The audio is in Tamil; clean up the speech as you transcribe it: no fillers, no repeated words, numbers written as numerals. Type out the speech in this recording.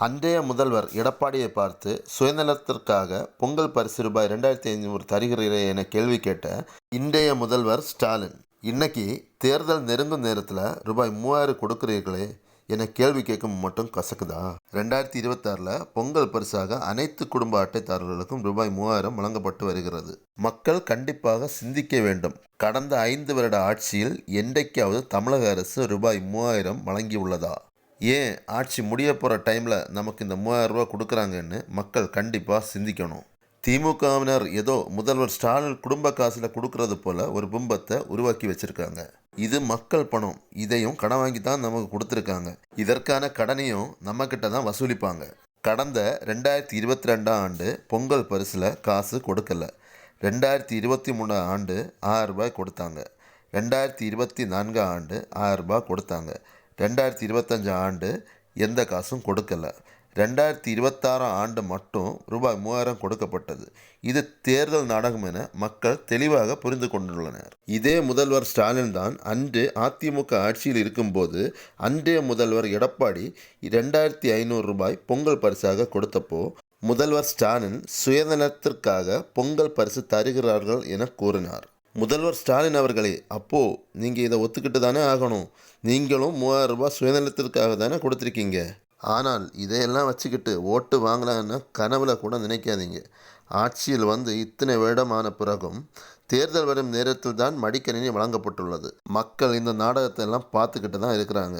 அன்றைய முதல்வர் எடப்பாடியை பார்த்து சுயநலத்திற்காக பொங்கல் பரிசு ரூபாய் 2500 தருகிறீரே என கேள்வி கேட்ட இன்றைய முதல்வர் ஸ்டாலின், இன்னைக்கு தேர்தல் நெருங்கும் நேரத்தில் ரூபாய் 3000 கொடுக்கிறீர்களே என கேள்வி கேட்கும் மட்டும் கசக்குதா? 2026 பொங்கல் பரிசாக அனைத்து குடும்ப அட்டைதாரர்களுக்கும் ரூபாய் 3000 வழங்கப்பட்டு வருகிறது. மக்கள் கண்டிப்பாக சிந்திக்க வேண்டும். கடந்த 5 வருட ஆட்சியில் என்றைக்காவது தமிழக அரசு ரூபாய் 3000 வழங்கியுள்ளதா? ஏன் ஆட்சி முடிய போகிற டைமில் நமக்கு இந்த 3000 ரூபா கொடுக்குறாங்கன்னு மக்கள் கண்டிப்பாக சிந்திக்கணும். திமுகவினர் ஏதோ முதல்வர் ஸ்டாலின் குடும்ப காசில் கொடுக்கறது போல ஒரு பிம்பத்தை உருவாக்கி வச்சிருக்காங்க. இது மக்கள் பணம், இதையும் கடன் வாங்கி தான் நமக்கு கொடுத்துருக்காங்க. இதற்கான கடனையும் நம்மக்கிட்ட தான் வசூலிப்பாங்க. கடந்த 2022 ஆண்டு பொங்கல் பரிசில் காசு கொடுக்கல. 2023 ஆண்டு 1000 ரூபாய் கொடுத்தாங்க. 2024 ஆண்டு 1000 ரூபாய் கொடுத்தாங்க. 2025 ஆண்டு எந்த காசும் கொடுக்கல. 2026 ஆண்டு மட்டும் ரூபாய் 3000 கொடுக்கப்பட்டது. இது தேர்தல் நாடகம் என மக்கள் தெளிவாக புரிந்து கொண்டுள்ளனர். இதே முதல்வர் ஸ்டாலின் தான் அன்று அதிமுக ஆட்சியில் இருக்கும்போது அன்றைய முதல்வர் எடப்பாடி 2500 ரூபாய் பொங்கல் பரிசாக கொடுத்தப்போ முதல்வர் ஸ்டாலின் சுயநலத்திற்காக பொங்கல் பரிசு தருகிறார்கள் என கூறினார். முதல்வர் ஸ்டாலின் அவர்களே, அப்போ நீங்கள் இதை ஒத்துக்கிட்டு தானே ஆகணும். நீங்களும் 3000 ரூபாய் சுயநலத்திற்காக தானே கொடுத்துருக்கீங்க. ஆனால் இதையெல்லாம் வச்சுக்கிட்டு ஓட்டு வாங்கலான்னு கனவுல கூட நினைக்காதீங்க. ஆட்சியில் வந்து இத்தனை வருடமான பிறகும் தேர்தல் வரும் நேரத்தில் தான் மடிக்கணினி வழங்கப்பட்டுள்ளது. மக்கள் இந்த நாடகத்தை எல்லாம் பார்த்துக்கிட்டு தான் இருக்கிறாங்க.